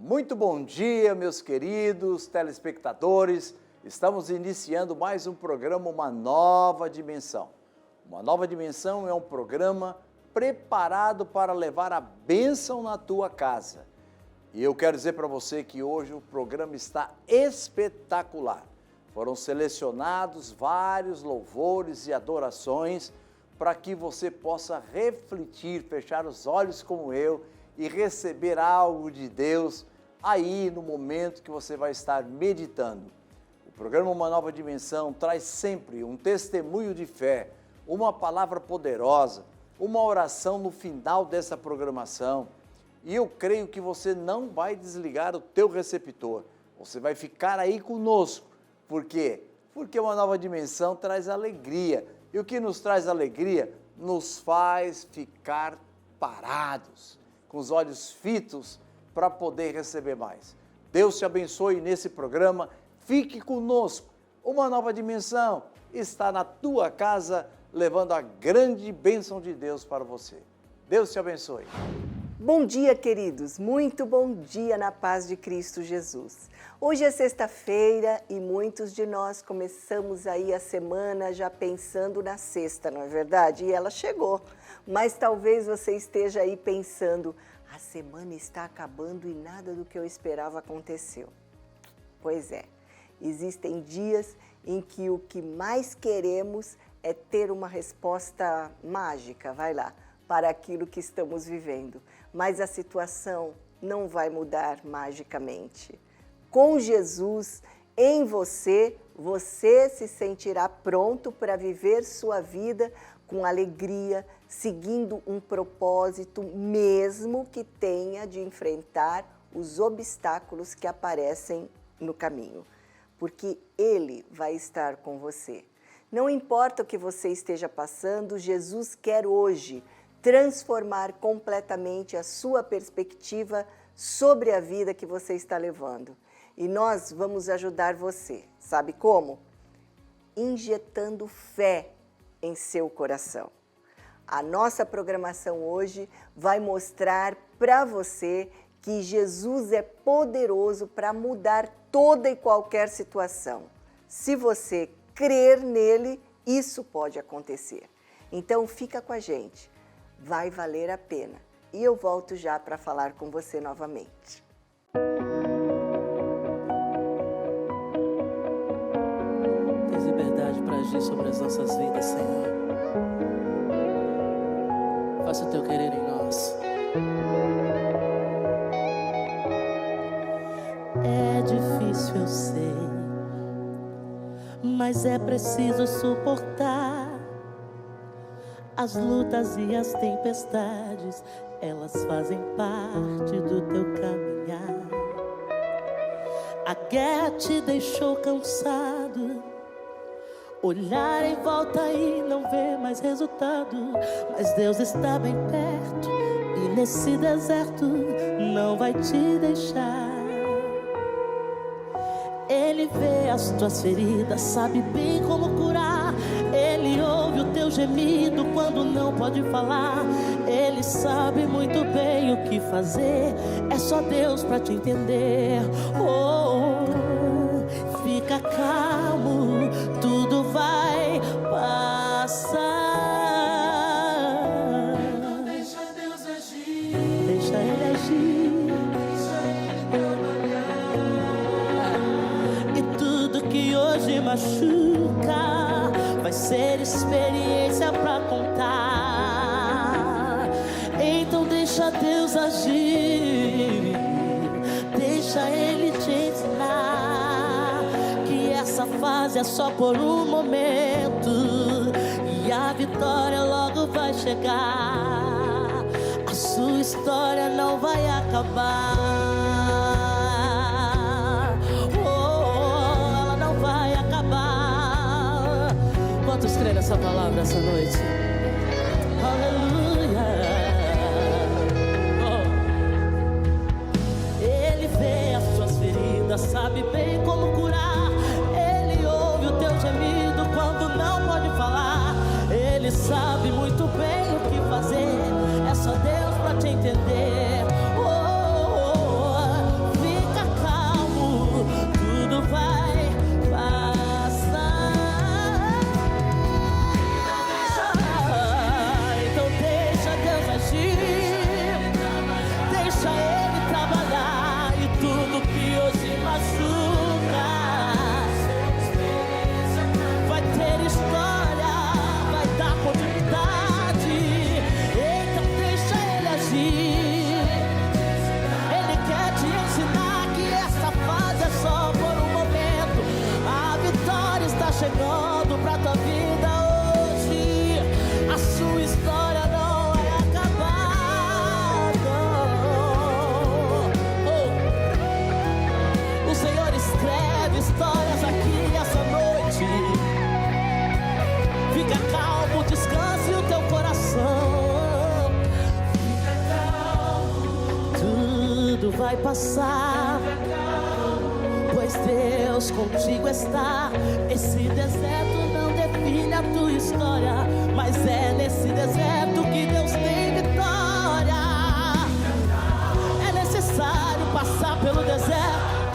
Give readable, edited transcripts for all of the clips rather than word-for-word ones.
Muito bom dia, meus queridos telespectadores. Estamos iniciando mais um programa, Uma Nova Dimensão. Uma Nova Dimensão é um programa preparado para levar a bênção na tua casa. E eu quero dizer para você que hoje o programa está espetacular. Foram selecionados vários louvores e adorações para que você possa refletir, fechar os olhos como eu e receber algo de Deus aí no momento que você vai estar meditando. O programa Uma Nova Dimensão traz sempre um testemunho de fé, uma palavra poderosa, uma oração no final dessa programação. E eu creio que você não vai desligar o teu receptor, você vai ficar aí conosco. Por quê? Porque Uma Nova Dimensão traz alegria. E o que nos traz alegria nos faz ficar parados, com os olhos fitos, para poder receber mais. Deus te abençoe nesse programa, fique conosco. Uma Nova Dimensão está na tua casa, levando a grande bênção de Deus para você. Deus te abençoe. Bom dia, queridos, muito bom dia na paz de Cristo Jesus. Hoje é sexta-feira e muitos de nós começamos aí a semana já pensando na sexta, não é verdade? E ela chegou, mas talvez você esteja aí pensando, a semana está acabando e nada do que eu esperava aconteceu. Pois é, existem dias em que o que mais queremos é ter uma resposta mágica, vai lá, para aquilo que estamos vivendo. Mas a situação não vai mudar magicamente. Com Jesus em você, você se sentirá pronto para viver sua vida com alegria, seguindo um propósito, mesmo que tenha de enfrentar os obstáculos que aparecem no caminho, porque Ele vai estar com você. Não importa o que você esteja passando, Jesus quer hoje transformar completamente a sua perspectiva sobre a vida que você está levando. E nós vamos ajudar você. Sabe como? Injetando fé em seu coração. A nossa programação hoje vai mostrar para você que Jesus é poderoso para mudar toda e qualquer situação. Se você crer nele, isso pode acontecer. Então fica com a gente. Vai valer a pena. E eu volto já para falar com você novamente. Tens liberdade para agir sobre as nossas vidas, Senhor. Faça o teu querer em nós. É difícil, eu sei, mas é preciso suportar as lutas e as tempestades, elas fazem parte do teu caminhar. A guerra te deixou cansado, olhar em volta e não ver mais resultado, mas Deus está bem perto e nesse deserto não vai te deixar. Ele vê as tuas feridas, sabe bem como curar. Ele ouve o teu gemido quando não pode falar. Ele sabe muito bem o que fazer, é só Deus pra te entender. Oh, fica calmo, tudo vai passar. Deixa Deus agir, deixa Ele agir. Que hoje machuca vai ser experiência pra contar. Então deixa Deus agir, deixa Ele te ensinar que essa fase é só por um momento e a vitória logo vai chegar. A sua história não vai acabar. Quantos creem nessa palavra essa noite? Aleluia. Oh. Ele vê as suas feridas, sabe bem como curar. Ele ouve o teu gemido quando não pode falar. Ele sabe muito bem o que fazer, é só Deus pra te entender. Oh, oh, oh. Fica calmo, descanse o teu coração. Fica calmo, tudo vai passar, pois Deus contigo está. Esse deserto não define a tua história, mas é nesse deserto que Deus tem vitória. É necessário passar pelo deserto.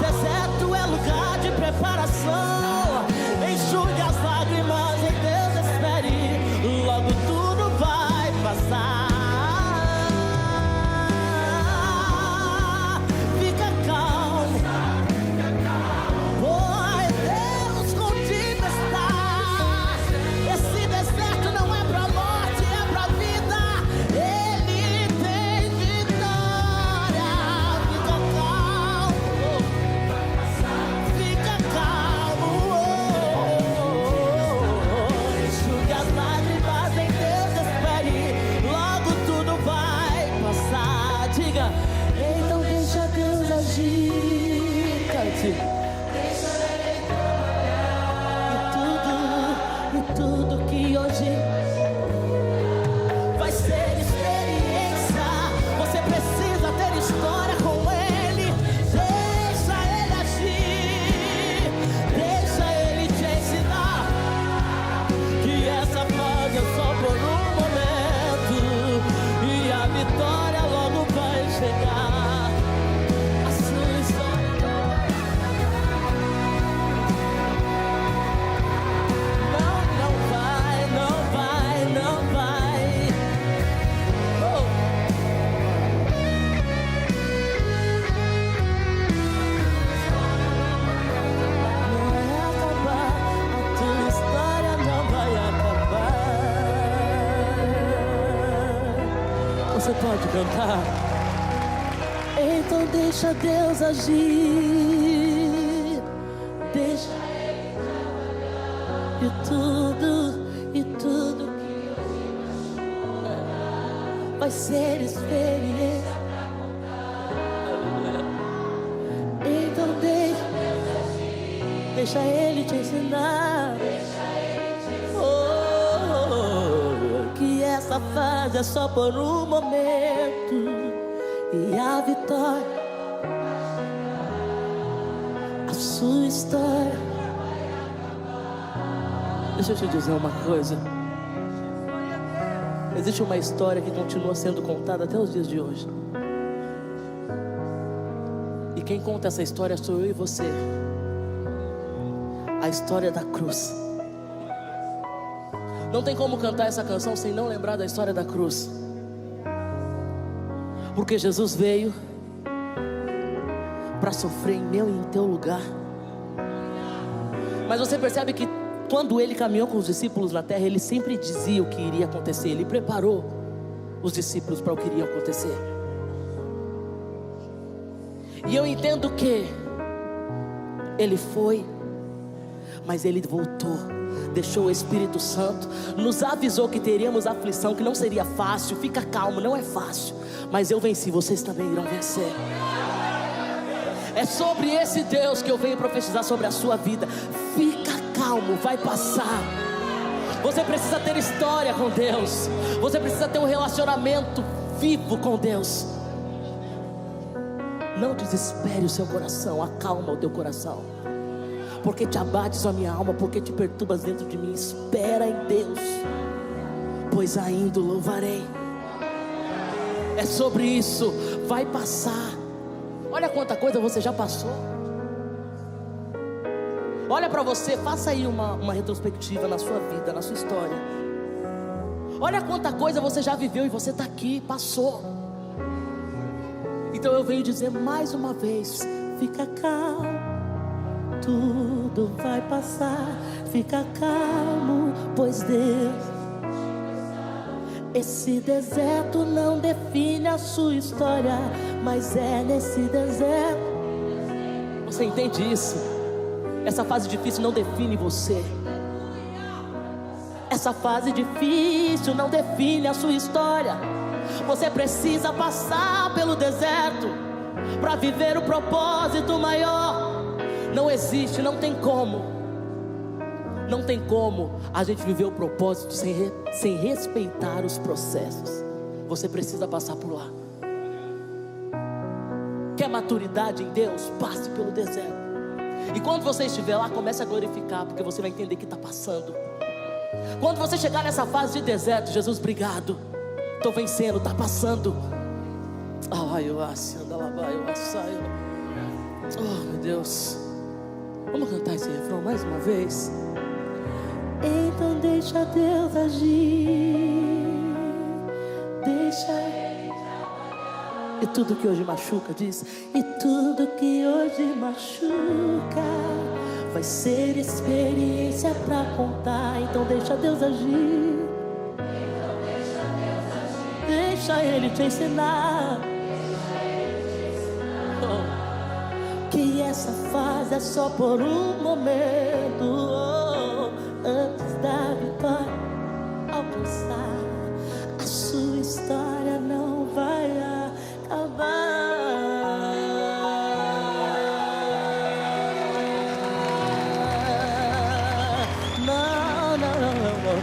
Deserto é lugar de preparação. Enxugue as lágrimas, em Deus espere, logo tudo vai passar. Fica calmo, pois Deus contigo está. Esse deserto não é pra morte, é pra vida. Ele tem vitória. Fica calmo, fica calmo. Enxugue as lágrimas, em Deus espere, logo tudo vai passar. Diga, então deixa Deus agir. Cante. E tudo que hoje vai ser experiência. Você precisa ter história com Ele. Deixa Ele agir, deixa Ele te ensinar que essa fase é só por um momento e a vitória logo vai chegar. A sua história não vai, não vai, não vai. Oh. Não vai acabar, a tua história não vai acabar. Você pode cantar. Então deixa Deus agir, deixa Ele trabalhar. E tudo que vai ser experiência. Então deixa Ele te ensinar. Oh, que essa fase é só por um momento e a vitória, a sua história. Deixa eu te dizer uma coisa. Existe uma história que continua sendo contada até os dias de hoje. E quem conta essa história sou eu e você. A história da cruz. Não tem como cantar essa canção sem não lembrar da história da cruz. Porque Jesus veio para sofrer em meu e em teu lugar. Mas você percebe que quando Ele caminhou com os discípulos na terra, Ele sempre dizia o que iria acontecer. Ele preparou os discípulos para o que iria acontecer. E eu entendo que Ele foi, mas Ele voltou, deixou o Espírito Santo, nos avisou que teríamos aflição, que não seria fácil. Fica calmo, não é fácil, mas eu venci, vocês também irão vencer. É sobre esse Deus que eu venho profetizar sobre a sua vida. Fica calmo, vai passar. Você precisa ter história com Deus. Você precisa ter um relacionamento vivo com Deus. Não desespere o seu coração, acalma o teu coração. Porque te abates a minha alma, porque te perturbas dentro de mim. Espera em Deus, pois ainda o louvarei. É sobre isso, vai passar. Olha quanta coisa você já passou. Olha para você, faça aí uma retrospectiva na sua vida, na sua história. Olha quanta coisa você já viveu e você está aqui, passou. Então eu venho dizer mais uma vez: fica calmo, tudo vai passar. Fica calmo, pois Deus. Esse deserto não define a sua história, mas é nesse deserto. Você entende isso? Essa fase difícil não define você. Essa fase difícil não define a sua história. Você precisa passar pelo deserto para viver o propósito maior. Não existe, não tem como Não tem como a gente viver o propósito sem respeitar os processos. Você precisa passar por lá. Quer maturidade em Deus? Passe pelo deserto. E quando você estiver lá, comece a glorificar, porque você vai entender que está passando. Quando você chegar nessa fase de deserto, Jesus, obrigado, estou vencendo, está passando. Oh, meu Deus. Vamos cantar esse refrão mais uma vez. Então deixa Deus agir, deixa Ele trabalhar. E tudo que hoje machuca, diz, e tudo que hoje machuca vai ser experiência pra contar. Então deixa Deus agir, deixa Ele te ensinar. Que essa fase é só por um momento. Antes da vitória alcançar, a sua história não vai acabar. Não, não, não, não, não.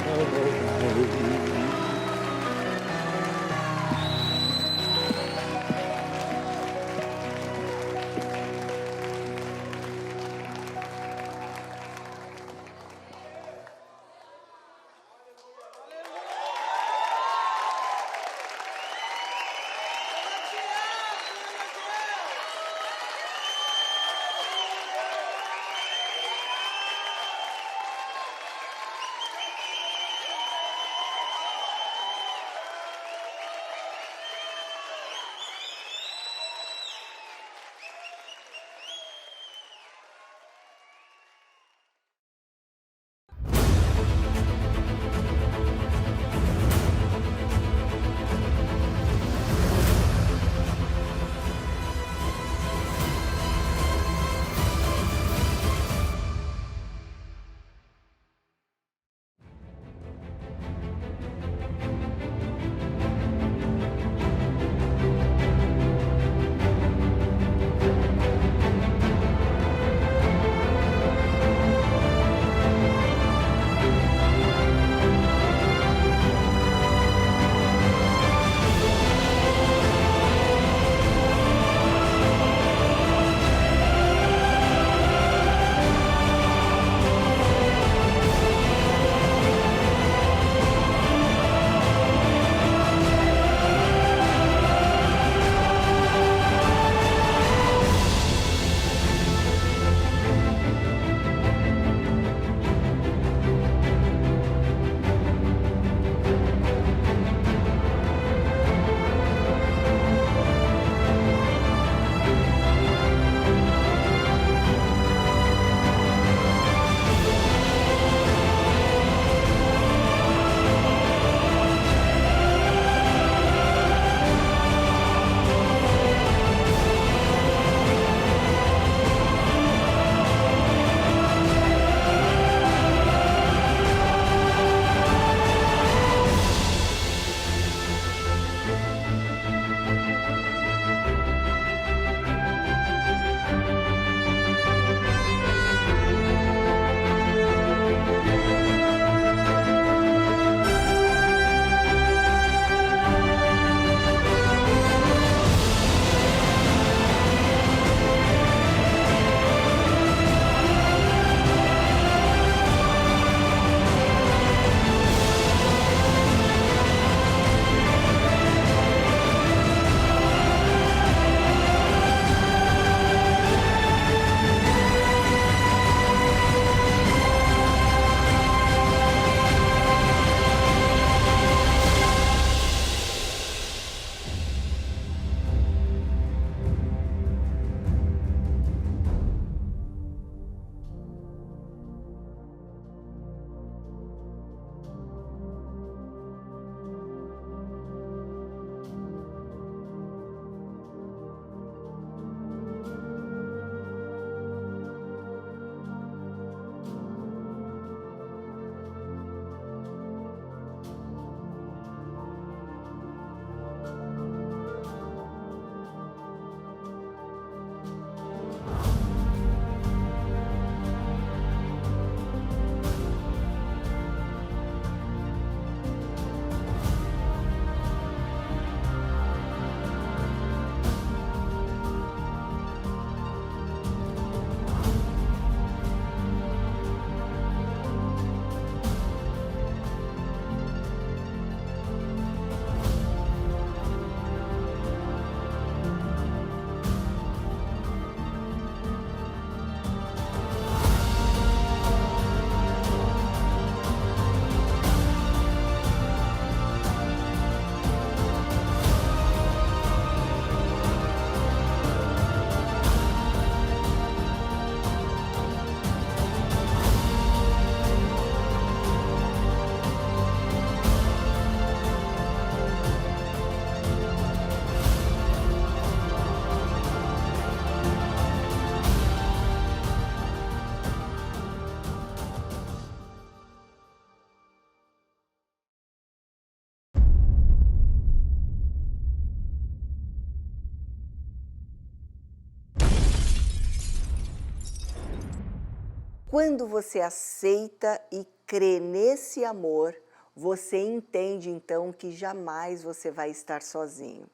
quando você aceita e crê nesse amor, você entende então que jamais você vai estar sozinho.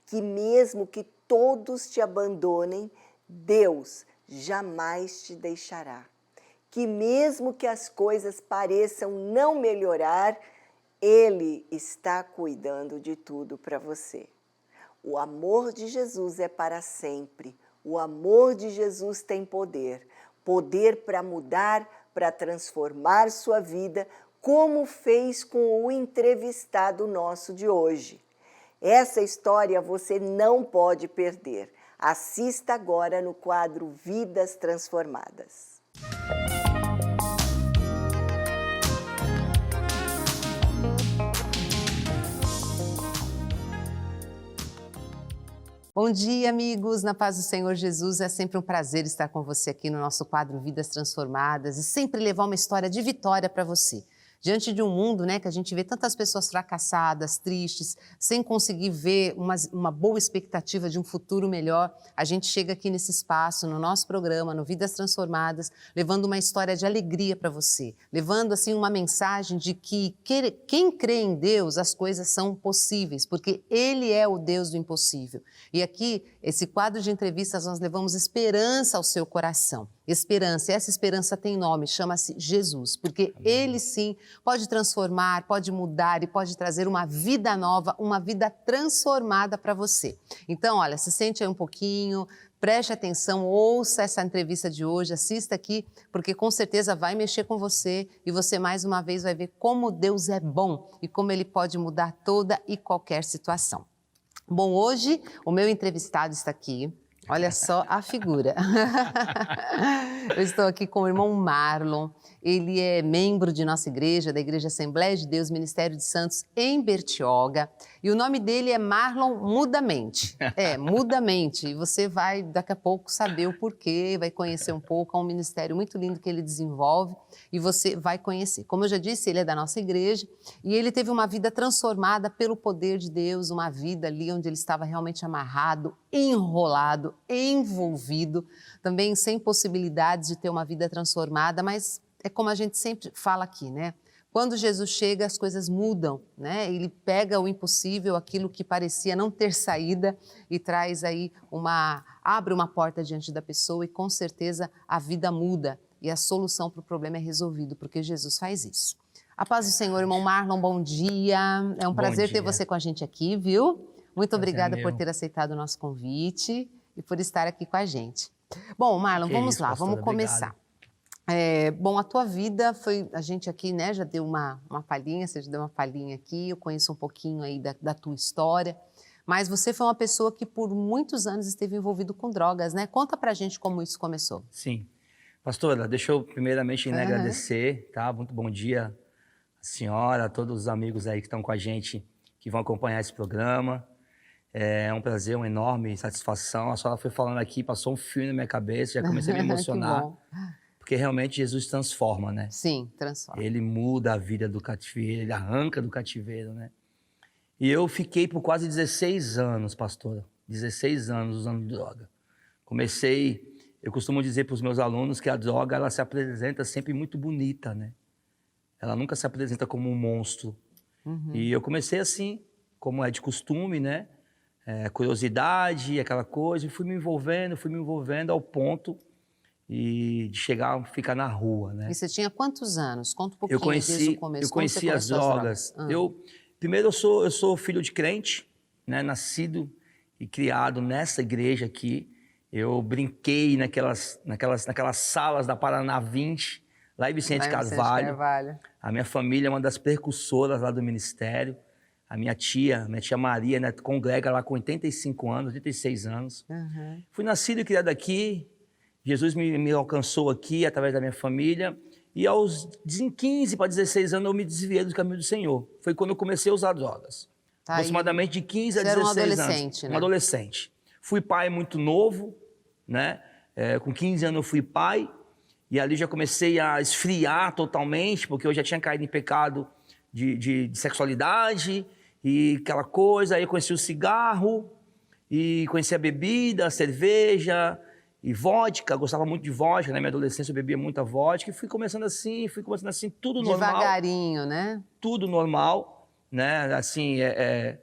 Que mesmo que todos te abandonem, Deus jamais te deixará. Que mesmo que as coisas pareçam não melhorar, Ele está cuidando de tudo para você. O amor de Jesus é para sempre. O amor de Jesus tem poder. Poder para mudar, para transformar sua vida, como fez com o entrevistado nosso de hoje. Essa história você não pode perder. Assista agora no quadro Vidas Transformadas. Bom dia, amigos. Na paz do Senhor Jesus, é sempre um prazer estar com você aqui no nosso quadro Vidas Transformadas e sempre levar uma história de vitória para você. Diante de um mundo, né, que a gente vê tantas pessoas fracassadas, tristes, sem conseguir ver uma boa expectativa de um futuro melhor, a gente chega aqui nesse espaço, no nosso programa, no Vidas Transformadas, levando uma história de alegria para você, levando assim uma mensagem de que quem crê em Deus, as coisas são possíveis, porque Ele é o Deus do impossível. E aqui, esse quadro de entrevistas, nós levamos esperança ao seu coração. Esperança, e essa esperança tem nome, chama-se Jesus, porque Ele sim pode transformar, pode mudar e pode trazer uma vida nova, uma vida transformada para você. Então, olha, se sente aí um pouquinho, preste atenção, ouça essa entrevista de hoje, assista aqui, porque com certeza vai mexer com você e você mais uma vez vai ver como Deus é bom e como Ele pode mudar toda e qualquer situação. Bom, hoje o meu entrevistado está aqui. Olha só a figura. Eu estou aqui com o irmão Marlon. Ele é membro de nossa igreja, da Igreja Assembleia de Deus, Ministério de Santos, em Bertioga. E o nome dele é Marlon Mudamente. Mudamente. E você vai, daqui a pouco, saber o porquê, vai conhecer um pouco. É um ministério muito lindo que ele desenvolve e você vai conhecer. Como eu já disse, ele é da nossa igreja e ele teve uma vida transformada pelo poder de Deus, uma vida ali onde ele estava realmente amarrado, enrolado, envolvido, também sem possibilidades de ter uma vida transformada, mas é como a gente sempre fala aqui, né? Quando Jesus chega, as coisas mudam, né? Ele pega o impossível, aquilo que parecia não ter saída e traz aí abre uma porta diante da pessoa e com certeza a vida muda e a solução para o problema é resolvido, porque Jesus faz isso. A paz do Senhor, irmão Marlon, bom dia. É um prazer ter você com a gente aqui, viu? Muito obrigada por ter aceitado o nosso convite e por estar aqui com a gente. Bom, Marlon, vamos lá, vamos começar. Bom, a tua vida foi, a gente aqui, né, já deu uma palhinha, você já deu uma palhinha aqui, eu conheço um pouquinho aí da tua história, mas você foi uma pessoa que por muitos anos esteve envolvido com drogas, né? Conta pra gente como isso começou. Sim. Pastora, deixa eu primeiramente agradecer, tá? Muito bom dia a senhora, a todos os amigos aí que estão com a gente, que vão acompanhar esse programa. É um prazer, uma enorme satisfação. A senhora foi falando aqui, passou um fio na minha cabeça, já comecei a me emocionar. Porque realmente Jesus transforma, né? Sim, transforma. Ele muda a vida do cativeiro, ele arranca do cativeiro, né? E eu fiquei por quase 16 anos, pastora. 16 anos usando droga. Eu costumo dizer para os meus alunos que a droga, ela se apresenta sempre muito bonita, né? Ela nunca se apresenta como um monstro. E eu comecei assim, como é de costume, né? Curiosidade, aquela coisa, e fui me envolvendo ao ponto de chegar a ficar na rua, né? E você tinha quantos anos? Conta um pouquinho desde o começo. Eu conheci as drogas. Primeiro, eu sou filho de crente, né? Nascido e criado nessa igreja aqui. Eu brinquei naquelas salas da Paraná 20, lá em Vicente Carvalho. A minha família é uma das precursoras lá do ministério. A minha tia Maria, né, congrega lá com 85 anos, 86 anos. Fui nascido e criado aqui. Jesus me alcançou aqui através da minha família. E aos 15 para 16 anos eu me desviei do caminho do Senhor. Foi quando eu comecei a usar drogas. Aproximadamente de 15 a 16 anos. Você era um adolescente, né? Um adolescente. Fui pai muito novo, né? Com 15 anos eu fui pai. E ali já comecei a esfriar totalmente, porque eu já tinha caído em pecado de sexualidade e aquela coisa. Aí eu conheci o cigarro, e conheci a bebida, a cerveja, E vodka, gostava muito de vodka, na minha adolescência eu bebia muita vodka. E fui começando assim, tudo normal. Devagarinho, né? Tudo normal, né? Assim,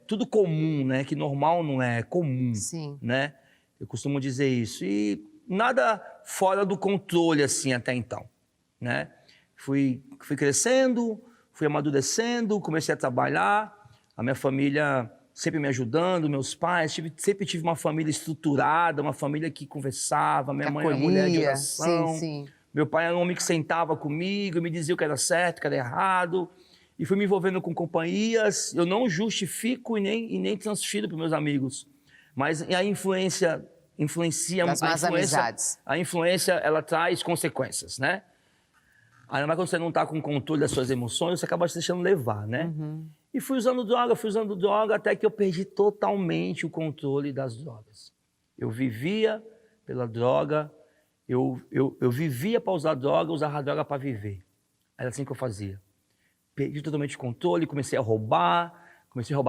tudo comum, né? Que normal não é comum, Sim. né? Eu costumo dizer isso. E nada fora do controle, assim, até então, né? Fui crescendo, fui amadurecendo, comecei a trabalhar, a minha família sempre me ajudando, meus pais, sempre tive uma família estruturada, uma família que conversava, minha mãe era mulher de oração, sim. Meu pai era um homem que sentava comigo, me dizia o que era certo, o que era errado, e fui me envolvendo com companhias. Eu não justifico e nem transfiro para meus amigos, mas a influência influencia... Das más amizades. A influência, ela traz consequências, né? Ainda mais quando você não está com controle das suas emoções, você acaba se deixando levar, né? Uhum. E fui usando droga, até que eu perdi totalmente o controle das drogas. Eu vivia pela droga, eu vivia para usar droga, usava a droga para viver. Era assim que eu fazia. Perdi totalmente o controle, comecei a roubar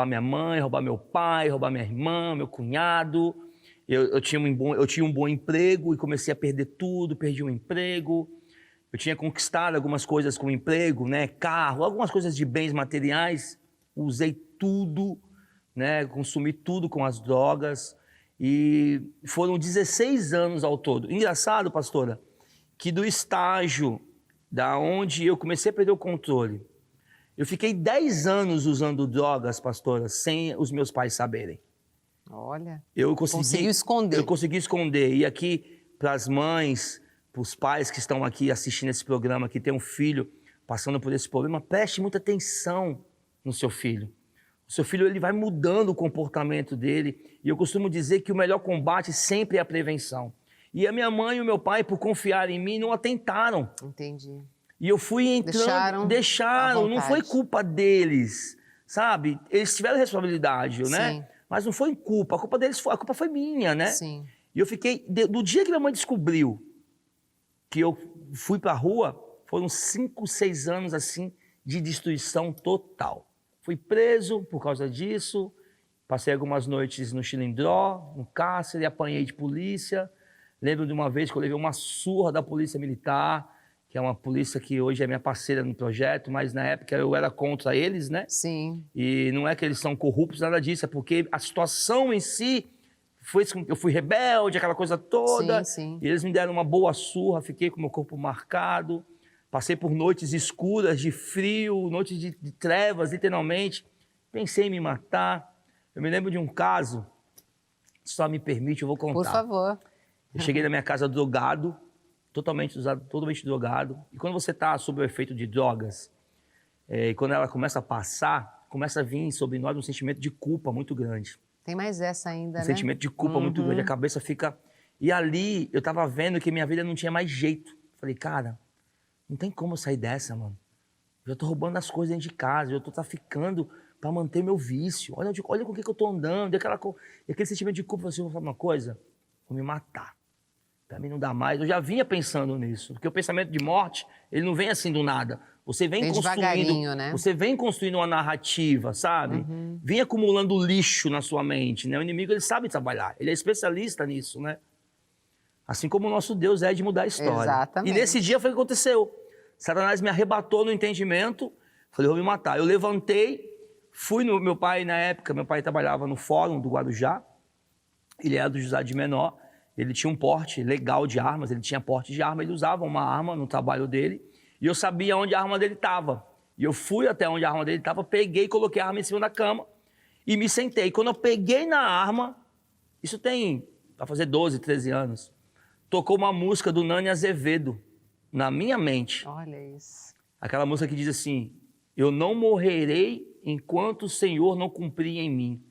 minha mãe, roubar meu pai, roubar minha irmã, meu cunhado. Eu tinha um bom emprego e comecei a perder tudo, perdi o emprego. Eu tinha conquistado algumas coisas com o emprego, né? Carro, algumas coisas de bens materiais. Usei tudo, né? Consumi tudo com as drogas. E foram 16 anos ao todo. Engraçado, pastora, que do estágio da onde eu comecei a perder o controle, eu fiquei 10 anos usando drogas, pastora, sem os meus pais saberem. Olha, Conseguiu esconder. Eu consegui esconder. E aqui, para as mães, para os pais que estão aqui assistindo esse programa, que tem um filho passando por esse problema, preste muita atenção no seu filho. O seu filho, ele vai mudando o comportamento dele. E eu costumo dizer que o melhor combate sempre é a prevenção. E a minha mãe e o meu pai, por confiar em mim, não atentaram. Entendi. E eu fui entrando... Deixaram, não foi culpa deles, sabe? Eles tiveram responsabilidade, né? Sim. Mas não foi culpa, a culpa deles foi, a culpa foi minha, né? Sim. E eu fiquei... Do dia que minha mãe descobriu que eu fui pra rua, foram 5, 6 anos, assim, de destruição total. Fui preso por causa disso, passei algumas noites no Chilindró, no cárcere, apanhei de polícia. Lembro de uma vez que eu levei uma surra da polícia militar, que é uma polícia que hoje é minha parceira no projeto, mas na época eu era contra eles, né? Sim. E não é que eles são corruptos, nada disso, é porque a situação em si eu fui rebelde, aquela coisa toda. Sim, sim. E eles me deram uma boa surra, fiquei com meu corpo marcado, passei por noites escuras, de frio, noites de trevas, literalmente. Pensei em me matar. Eu me lembro de um caso, se só me permite, eu vou contar. Por favor. Eu cheguei na minha casa drogado, totalmente drogado. E quando você está sob o efeito de drogas, e quando ela começa a passar, começa a vir sobre nós um sentimento de culpa muito grande. Tem mais essa ainda, né? Um sentimento de culpa muito grande, a cabeça fica... E ali eu tava vendo que minha vida não tinha mais jeito. Falei, cara, não tem como eu sair dessa, mano. Eu já tô roubando as coisas dentro de casa, eu tô traficando para manter meu vício. Olha com o que eu tô andando. E aquele sentimento de culpa, assim, vou falar uma coisa, vou me matar. Pra mim não dá mais. Eu já vinha pensando nisso, porque o pensamento de morte, ele não vem assim do nada. Você vem construindo, né? Você vem construindo uma narrativa, sabe? Vem acumulando lixo na sua mente, né? O inimigo, ele sabe trabalhar, ele é especialista nisso, né? Assim como o nosso Deus é de mudar a história. Exatamente. E nesse dia foi o que aconteceu. Satanás me arrebatou no entendimento, falei, vou me matar. Eu levantei, fui no meu pai, na época, meu pai trabalhava no Fórum do Guarujá, ele era do Juizado de Menor, ele tinha um porte legal de armas, ele tinha porte de arma, ele usava uma arma no trabalho dele, e eu sabia onde a arma dele estava. E eu fui até onde a arma dele estava, peguei, coloquei a arma em cima da cama e me sentei. Quando eu peguei na arma, isso vai fazer 12, 13 anos, tocou uma música do Nani Azevedo na minha mente. Olha isso. Aquela música que diz assim, eu não morrerei enquanto o Senhor não cumprir em mim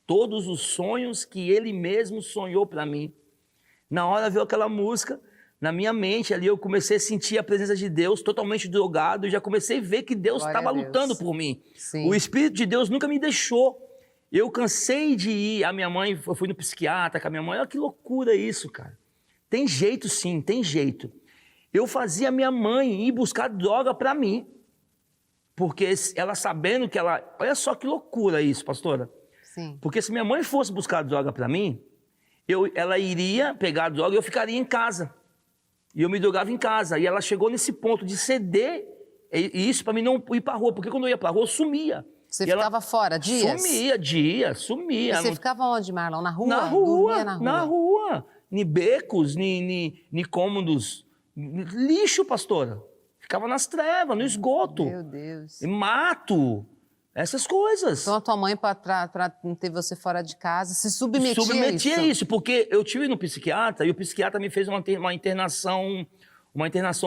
todos os sonhos que Ele mesmo sonhou para mim. Na hora veio aquela música, na minha mente ali eu comecei a sentir a presença de Deus, totalmente drogado, e já comecei a ver que Deus estava lutando por mim. Sim. O Espírito de Deus nunca me deixou. Eu cansei de ir, eu fui no psiquiatra com a minha mãe, olha que loucura isso, cara. Tem jeito sim, tem jeito. Eu fazia minha mãe ir buscar droga para mim, porque ela sabendo que ela... Olha só que loucura isso, pastora. Sim. Porque se minha mãe fosse buscar droga para mim, ela iria pegar a droga e eu ficaria em casa. E eu me drogava em casa. E ela chegou nesse ponto de ceder, e isso para mim não ir para rua, porque quando eu ia para rua, eu sumia. Você E ficava fora dias? Sumia. E você ficava onde, Marlon? Na rua? Na rua, Dormia na rua? na rua. Em becos, em cômodos. Lixo, pastora. Ficava nas trevas, no esgoto. Meu Deus. Em mato. Essas coisas. Então a tua mãe, para não ter você fora de casa, se submetia a isso, porque eu tive no psiquiatra e o psiquiatra me fez uma internação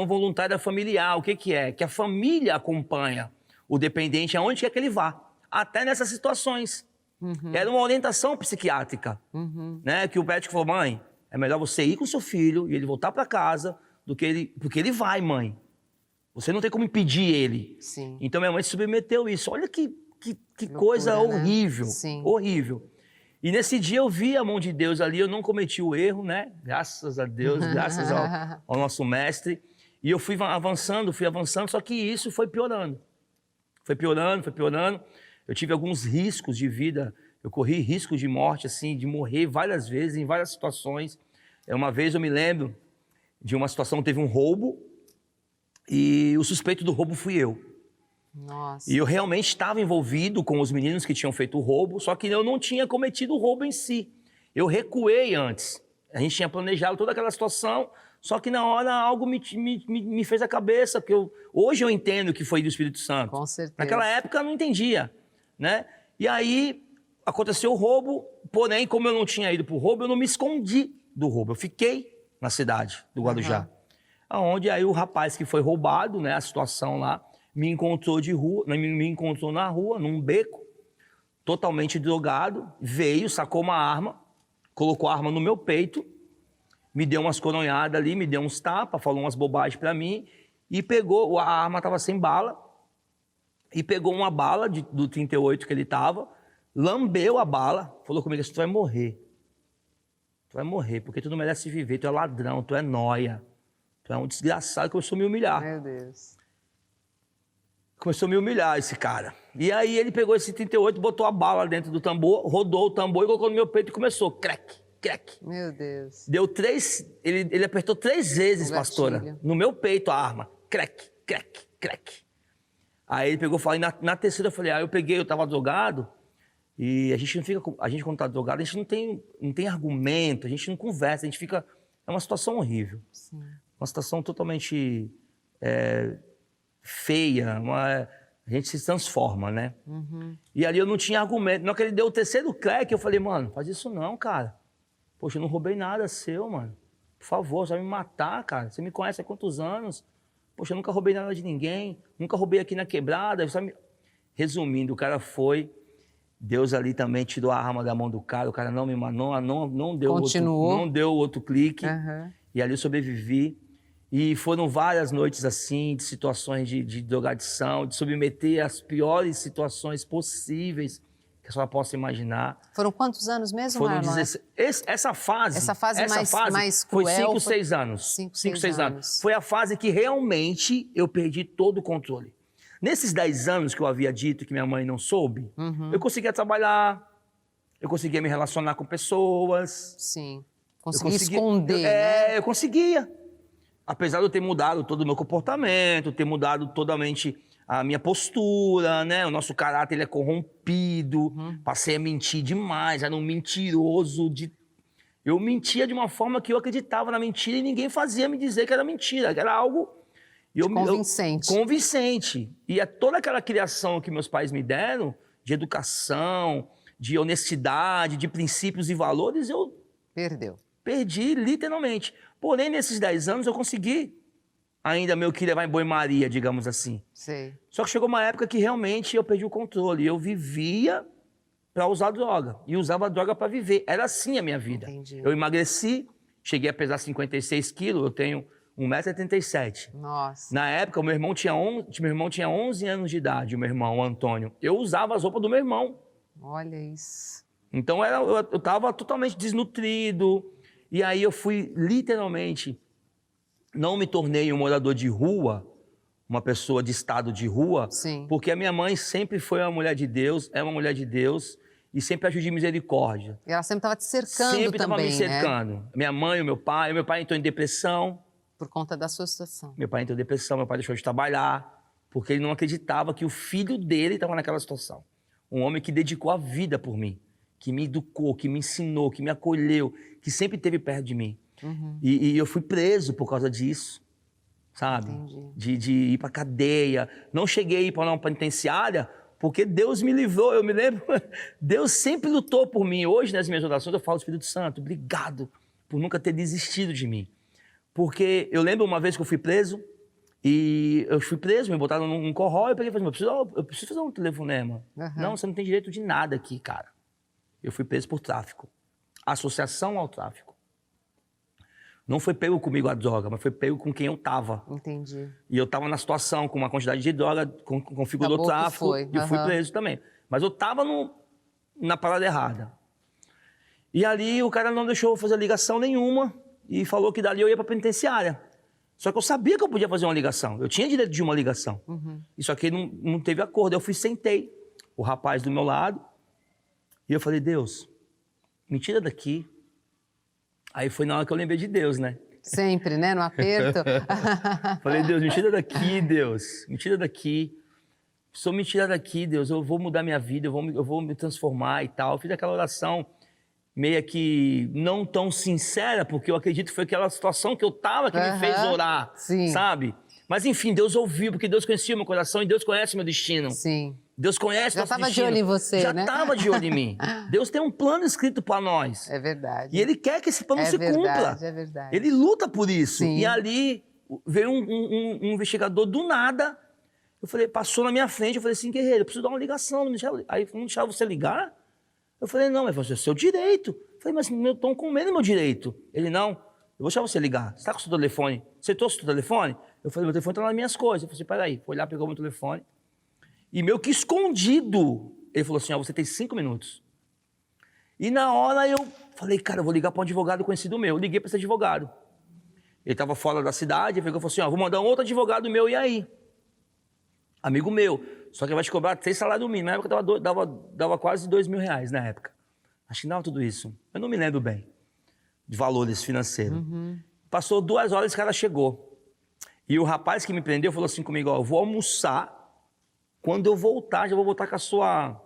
voluntária familiar. O que é? Que a família acompanha o dependente aonde quer que ele vá, até nessas situações. Era uma orientação psiquiátrica, né? Que o médico falou, mãe, é melhor você ir com seu filho e ele voltar para casa porque ele vai, mãe. Você não tem como impedir ele. Sim. Então minha mãe se submeteu a isso. Olha que Loucura, coisa né? horrível, Sim. horrível. E nesse dia eu vi a mão de Deus ali, eu não cometi o erro, né? Graças a Deus, graças ao nosso mestre. E eu fui avançando, só que isso foi piorando. Foi piorando. Eu tive alguns riscos de vida, eu corri risco de morte, assim, de morrer várias vezes, em várias situações. Uma vez eu me lembro de uma situação, teve um roubo, e o suspeito do roubo fui eu. Nossa. E eu realmente estava envolvido com os meninos que tinham feito o roubo, só que eu não tinha cometido o roubo em si. Eu recuei antes. A gente tinha planejado toda aquela situação, só que na hora algo me fez a cabeça, porque hoje eu entendo que foi do Espírito Santo. Com certeza. Naquela época eu não entendia, né? E aí aconteceu o roubo, porém, como eu não tinha ido para o roubo, eu não me escondi do roubo. Eu fiquei na cidade do Guarujá. Onde aí o rapaz que foi roubado, né, a situação lá, me encontrou na rua, num beco, totalmente drogado, veio, sacou uma arma, colocou a arma no meu peito, me deu umas coronhadas ali, me deu uns tapas, falou umas bobagens pra mim, e pegou, a arma tava sem bala, e pegou uma bala do 38 que ele tava, lambeu a bala, falou comigo assim, tu vai morrer, porque tu não merece viver, tu é ladrão, tu é nóia. Tu é um desgraçado, começou a me humilhar. Meu Deus. Começou a me humilhar esse cara. E aí ele pegou esse 38, botou a bala dentro do tambor, rodou o tambor e colocou no meu peito e começou, crack. Meu Deus. Deu 3, ele apertou 3 vezes, pastora, no meu peito a arma. Crack. Aí ele pegou e falou, na terceira eu falei, eu tava drogado, e a gente quando tá drogado, a gente não tem argumento, a gente não conversa, a gente fica, é uma situação horrível. Sim. Uma situação totalmente feia, a gente se transforma, né? E ali eu não tinha argumento. Na hora que ele deu o terceiro crack, eu falei, mano, faz isso não, cara. Poxa, eu não roubei nada seu, mano. Por favor, você vai me matar, cara. Você me conhece há quantos anos? Poxa, eu nunca roubei nada de ninguém. Nunca roubei aqui na quebrada. Resumindo, o cara foi... Deus ali também tirou a arma da mão do cara. O cara não me matou, não deu outro clique. E ali eu sobrevivi. E foram várias noites assim, de situações de drogadição, de submeter às piores situações possíveis que a senhora possa imaginar. Foram quantos anos mesmo, Foram Marlon? 16. Essa fase mais foi cruel, 5, 6 anos. 5, 6 6 anos. Foi a fase que realmente eu perdi todo o controle. Nesses 10 anos que eu havia dito que minha mãe não soube, eu conseguia trabalhar, eu conseguia me relacionar com pessoas. Sim. Conseguia esconder, né? Eu conseguia. Apesar de eu ter mudado todo o meu comportamento, ter mudado totalmente a minha postura, né? O nosso caráter ele é corrompido, passei a mentir demais, era um mentiroso. Eu mentia de uma forma que eu acreditava na mentira e ninguém fazia me dizer que era mentira, que era algo... Convincente. Convincente. E é toda aquela criação que meus pais me deram, de educação, de honestidade, de princípios e valores, eu... Perdi, literalmente. Porém, nesses 10 anos, eu consegui ainda meio que levar em banho-maria, digamos assim. Sei. Só que chegou uma época que realmente eu perdi o controle. Eu vivia para usar droga. E usava droga para viver. Era assim a minha vida. Entendi. Eu emagreci, cheguei a pesar 56 quilos, eu tenho 1,87 m. Nossa. Na época, meu irmão tinha 11 anos de idade, o meu irmão, o Antônio. Eu usava as roupas do meu irmão. Olha isso. Então, eu estava totalmente desnutrido. E aí eu fui, literalmente, não me tornei um morador de rua, uma pessoa de estado de rua, Sim. porque a minha mãe sempre foi uma mulher de Deus, é uma mulher de Deus, e sempre agiu de misericórdia. E ela sempre estava te cercando Sempre estava também, me cercando. Minha mãe, o meu pai entrou em depressão. Por conta da sua situação. Meu pai entrou em depressão, meu pai deixou de trabalhar, porque ele não acreditava que o filho dele estava naquela situação. Um homem que dedicou a vida por mim, que me educou, que me ensinou, que me acolheu, que sempre esteve perto de mim. E eu fui preso por causa disso, sabe? De ir pra cadeia. Não cheguei a ir para uma penitenciária, porque Deus me livrou. Eu me lembro, Deus sempre lutou por mim. Hoje, nas minhas orações, eu falo, Espírito Santo, obrigado por nunca ter desistido de mim. Porque eu lembro uma vez que eu fui preso, me botaram num corrói, eu peguei e falei, eu preciso fazer um telefonema. Não, você não tem direito de nada aqui, cara. Eu fui preso por tráfico. Associação ao tráfico. Não foi pego comigo a droga, mas foi pego com quem eu tava. Entendi. E eu tava na situação com uma quantidade de droga, configurou tráfico, e eu fui preso também. Mas eu tava na parada errada. E ali o cara não deixou eu fazer ligação nenhuma e falou que dali eu ia pra penitenciária. Só que eu sabia que eu podia fazer uma ligação. Eu tinha direito de uma ligação. E só que não teve acordo. Eu fui sentei. O rapaz do meu lado. E eu falei, Deus, me tira daqui. Aí foi na hora que eu lembrei de Deus, né? Sempre, né? No aperto. Falei, Deus, me tira daqui, Deus. Me tira daqui. Se eu me tirar daqui, Deus, eu vou mudar minha vida, eu vou me transformar e tal. Eu fiz aquela oração meio que não tão sincera, porque eu acredito que foi aquela situação que eu tava que me fez orar, sabe? Mas enfim, Deus ouviu, porque Deus conhecia o meu coração e Deus conhece o meu destino. Sim. Deus conhece o nosso destino. Já estava de olho em você, Já né? estava de olho em mim. Deus tem um plano escrito para nós. É verdade. E Ele quer que esse plano se cumpra. É verdade. Ele luta por isso. Sim. E ali veio um investigador do nada. Eu falei, passou na minha frente, eu falei assim, guerreiro, eu preciso dar uma ligação. Aí não deixava você ligar? Eu falei, não, mas é seu direito. Eu falei, mas eu estou comendo meu direito. Ele, não, eu vou deixar você ligar. Você está com o seu telefone? Você trouxe o seu telefone? Eu falei, meu telefone está nas minhas coisas. Eu falei, peraí. Foi lá, pegou meu telefone. E meio que escondido, ele falou assim, você tem 5 minutos. E na hora eu falei, cara, eu vou ligar para um advogado conhecido meu. Eu liguei para esse advogado. Ele estava fora da cidade, ele falou assim, vou mandar um outro advogado meu, e aí? Amigo meu. Só que ele vai te cobrar 3 salários mínimos. Na época dava quase R$2.000 na época. Acho que dava tudo isso. Eu não me lembro bem de valores financeiros. Passou 2 horas e esse cara chegou. E o rapaz que me prendeu falou assim comigo, eu vou almoçar. Quando eu voltar, já vou voltar com a sua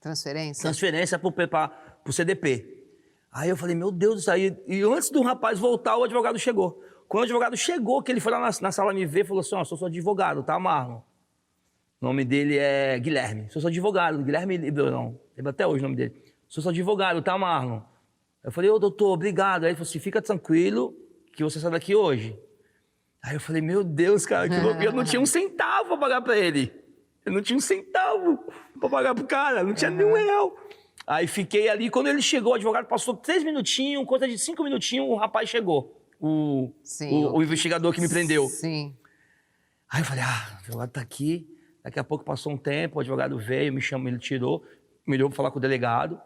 transferência para o CDP. Aí eu falei, meu Deus do céu. E antes do rapaz voltar, o advogado chegou. Quando o advogado chegou, que ele foi lá na sala me ver, falou assim, sou seu advogado, tá, Marlon? O nome dele é Guilherme. Sou seu advogado, Guilherme Librão. Lembro até hoje o nome dele. Sou seu advogado, tá, Marlon? Eu falei, doutor, obrigado. Aí ele falou assim, fica tranquilo que você sai daqui hoje. Aí eu falei, meu Deus, cara, eu não tinha um centavo para pagar para ele. Eu não tinha um centavo para pagar pro cara, não tinha nenhum real. Aí fiquei ali, quando ele chegou, o advogado passou 3 minutinhos, coisa de 5 minutinhos, o rapaz chegou. O investigador que me prendeu. Sim. Aí eu falei, o advogado tá aqui. Daqui a pouco passou um tempo, o advogado veio, me chamou, ele tirou, me deu para falar com o delegado.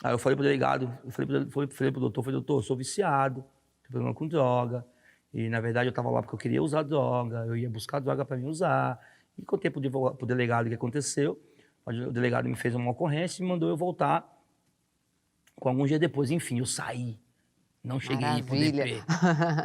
Aí eu falei pro delegado, falei pro doutor, eu sou viciado, tenho problema com droga. E na verdade eu tava lá porque eu queria usar droga, eu ia buscar droga para mim usar. E contei pro delegado o que aconteceu. O delegado me fez uma ocorrência e mandou eu voltar com alguns dias depois. Enfim, eu saí. Não cheguei pro DP.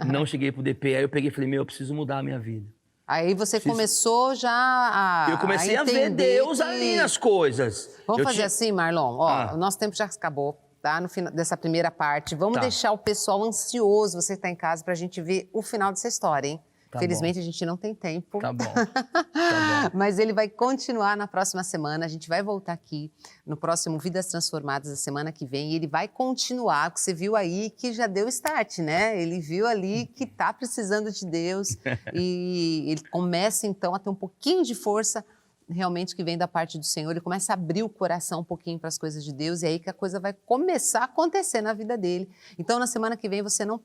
Não cheguei pro DP. Aí eu peguei e falei, eu preciso mudar a minha vida. Aí você começou já a Eu comecei a ver Deus ali nas coisas. Vamos fazer assim, Marlon? O nosso tempo já acabou, tá? No final dessa primeira parte. Vamos deixar o pessoal ansioso, você que está em casa, para a gente ver o final dessa história, hein? Felizmente, a gente não tem tempo. Tá bom. Mas ele vai continuar na próxima semana. A gente vai voltar aqui no próximo Vidas Transformadas, a semana que vem. E ele vai continuar, que você viu aí que já deu start, né? Ele viu ali que está precisando de Deus. E ele começa, então, a ter um pouquinho de força realmente que vem da parte do Senhor. Ele começa a abrir o coração um pouquinho para as coisas de Deus. E aí que a coisa vai começar a acontecer na vida dele. Então, na semana que vem, você não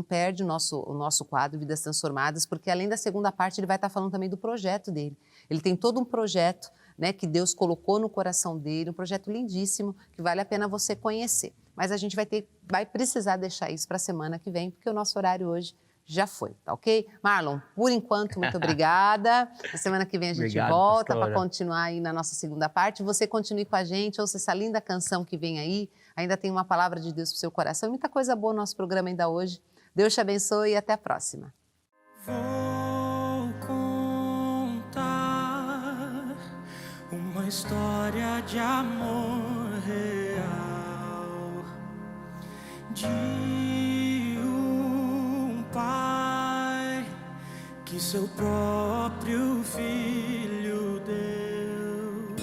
perde o nosso quadro Vidas Transformadas, porque além da segunda parte, ele vai estar falando também do projeto dele. Ele tem todo um projeto, né, que Deus colocou no coração dele, um projeto lindíssimo, que vale a pena você conhecer. Mas a gente vai precisar deixar isso para a semana que vem, porque o nosso horário hoje já foi, tá ok? Marlon, por enquanto, muito obrigada. Na semana que vem a gente Obrigado, volta para pastora. continuar aí na nossa segunda parte. Você continue com a gente, ouça essa linda canção que vem aí. Ainda tem uma palavra de Deus pro seu coração. Muita coisa boa no nosso programa ainda hoje. Deus te abençoe e até a próxima. Vou contar uma história de amor real, de um pai que seu próprio filho deu.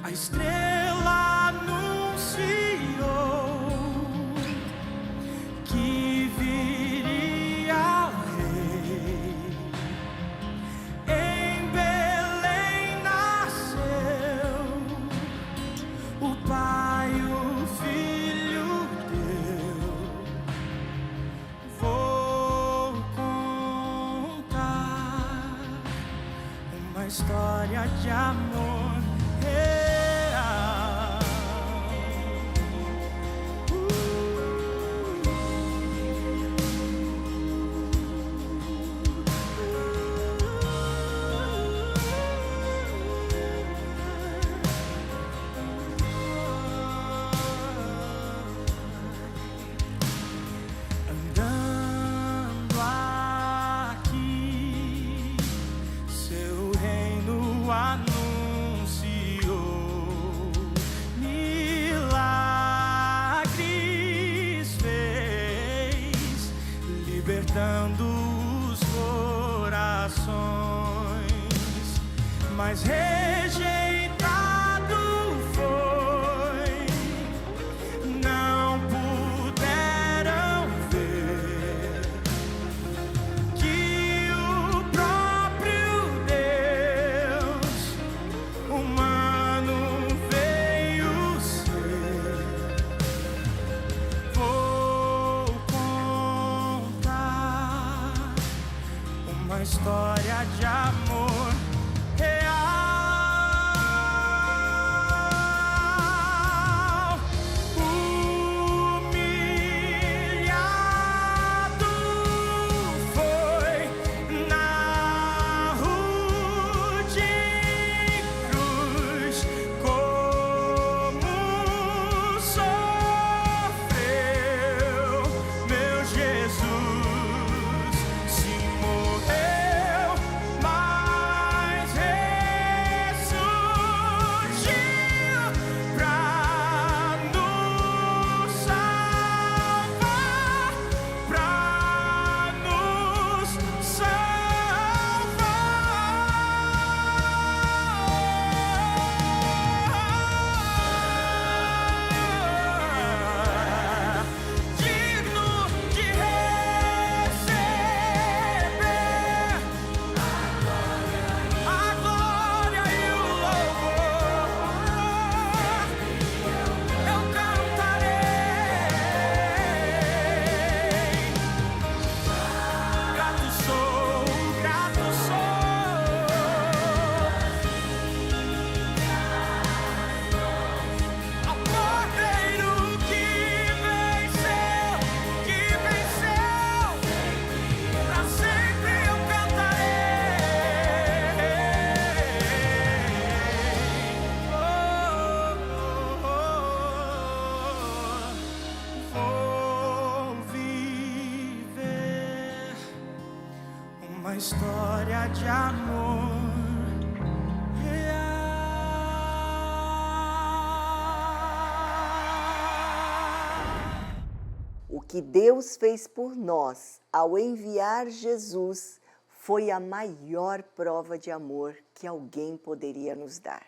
A estrela anunciou que viria o rei. Em Belém nasceu o pai, o filho deu. Vou contar uma história de amor real. Andando aqui, seu reino anunciou, milagres fez, libertando os corações, mas rejeitado foi. Não puderam ver que o próprio Deus humano veio ser. Vou contar uma história de amor real. Humilhado foi na rude cruz, como sofreu meu Jesus. Se morreu, mas ressurgiu pra nos salvar, pra nos salvar. Digno de receber a glória e o louvor, eu cantarei. Grato sou, grato sou. Ao Cordeiro que venceu, pra sempre eu cantarei. Vou viver uma história de amor real. O que Deus fez por nós ao enviar Jesus foi a maior prova de amor que alguém poderia nos dar.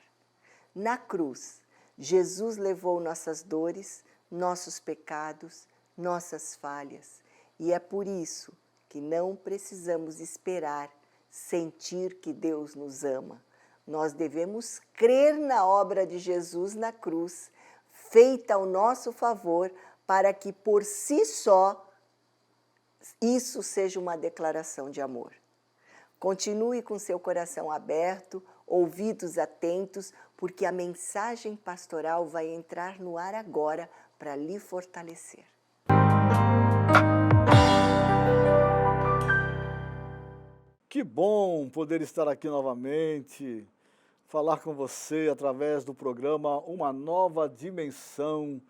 Na cruz, Jesus levou nossas dores, nossos pecados, nossas falhas. E é por isso que não precisamos esperar sentir que Deus nos ama. Nós devemos crer na obra de Jesus na cruz, feita ao nosso favor, para que por si só isso seja uma declaração de amor. Continue com seu coração aberto, ouvidos atentos, porque a mensagem pastoral vai entrar no ar agora para lhe fortalecer. Que bom poder estar aqui novamente, falar com você através do programa Uma Nova Dimensão,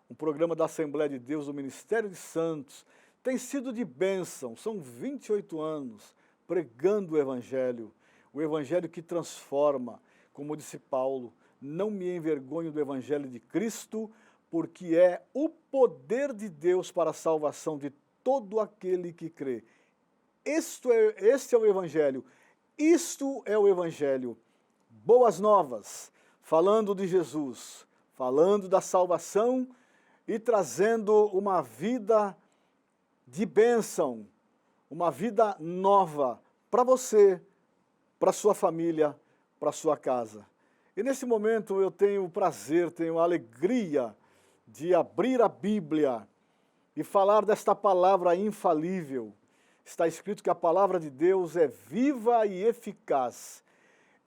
um programa da Assembleia de Deus, do Ministério de Santos. Tem sido de bênção, são 28 anos pregando o Evangelho que transforma, como disse Paulo, não me envergonho do Evangelho de Cristo, porque é o poder de Deus para a salvação de todo aquele que crê. Este é o Evangelho, isto é o Evangelho. Boas novas, falando de Jesus, falando da salvação e trazendo uma vida de bênção, uma vida nova para você, para sua família, para sua casa. E nesse momento eu tenho o prazer, tenho a alegria de abrir a Bíblia e falar desta palavra infalível. Está escrito que a palavra de Deus é viva e eficaz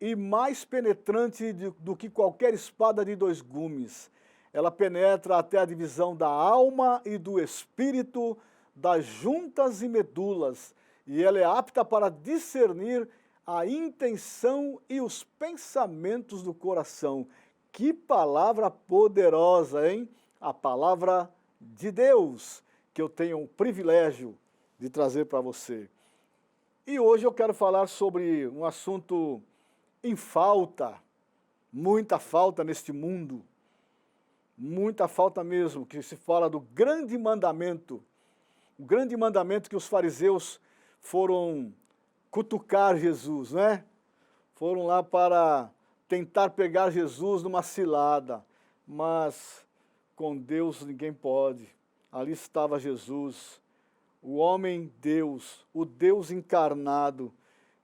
e mais penetrante do que qualquer espada de 2 gumes. Ela penetra até a divisão da alma e do espírito, das juntas e medulas, e ela é apta para discernir a intenção e os pensamentos do coração. Que palavra poderosa, hein? A palavra de Deus, que eu tenho o privilégio de trazer para você. E hoje eu quero falar sobre um assunto em falta, muita falta neste mundo, muita falta mesmo, que se fala do grande mandamento, o grande mandamento que os fariseus foram cutucar Jesus, né? Foram lá para tentar pegar Jesus numa cilada, mas com Deus ninguém pode. Ali estava Jesus, o homem Deus, o Deus encarnado,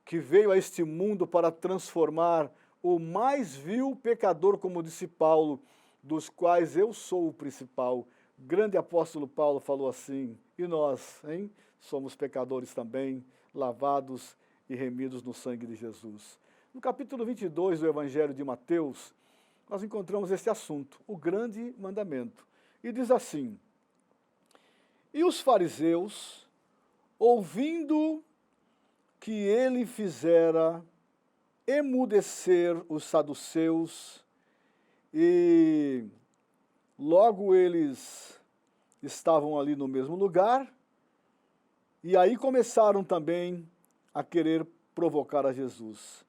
que veio a este mundo para transformar o mais vil pecador, como disse Paulo, dos quais eu sou o principal. Grande apóstolo Paulo falou assim, e nós, hein? Somos pecadores também, lavados e remidos no sangue de Jesus. No capítulo 22 do Evangelho de Mateus, nós encontramos este assunto, o grande mandamento. E diz assim: e os fariseus, ouvindo que ele fizera emudecer os saduceus, e logo eles estavam ali no mesmo lugar, e aí começaram também a querer provocar a Jesus.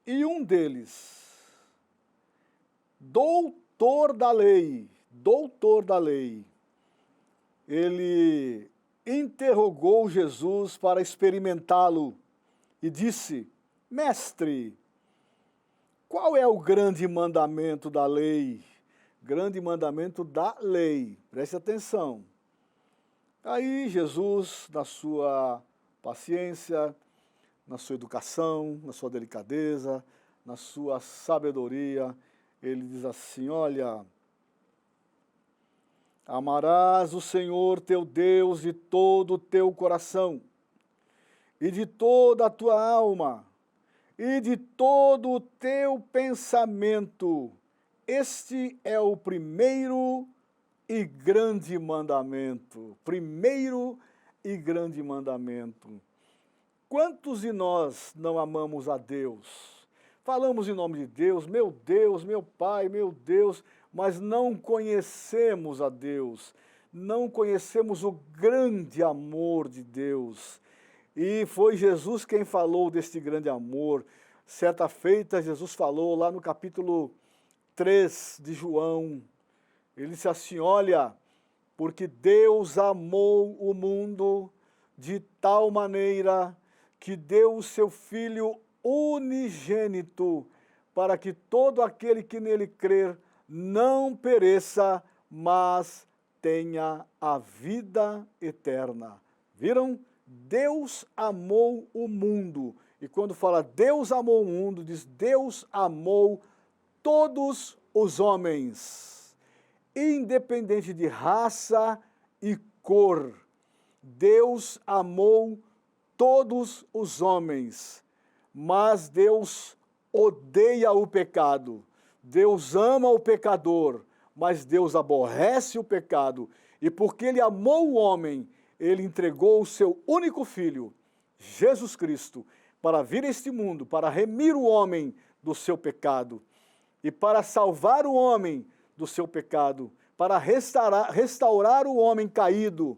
E um deles, doutor da lei, ele interrogou Jesus para experimentá-lo e disse: mestre, qual é o grande mandamento da lei? Grande mandamento da lei, preste atenção. Aí Jesus, na sua paciência, na sua educação, na sua delicadeza, na sua sabedoria, ele diz assim: olha, amarás o Senhor teu Deus de todo o teu coração, e de toda a tua alma, e de todo o teu pensamento. Este é o primeiro e grande mandamento. Primeiro e grande mandamento. Quantos de nós não amamos a Deus? Falamos em nome de Deus, meu Pai, meu Deus, mas não conhecemos a Deus, não conhecemos o grande amor de Deus. E foi Jesus quem falou deste grande amor. Certa feita, Jesus falou lá no capítulo 3 de João, ele disse assim: olha, porque Deus amou o mundo de tal maneira que deu o seu Filho unigênito, para que todo aquele que nele crer não pereça, mas tenha a vida eterna. Viram? Deus amou o mundo. E quando fala Deus amou o mundo, diz Deus amou todos os homens, independente de raça e cor. Deus amou todos os homens, mas Deus odeia o pecado. Deus ama o pecador, mas Deus aborrece o pecado. E porque Ele amou o homem, Ele entregou o seu único Filho, Jesus Cristo, para vir a este mundo, para remir o homem do seu pecado e para salvar o homem do seu pecado, para restaurar o homem caído,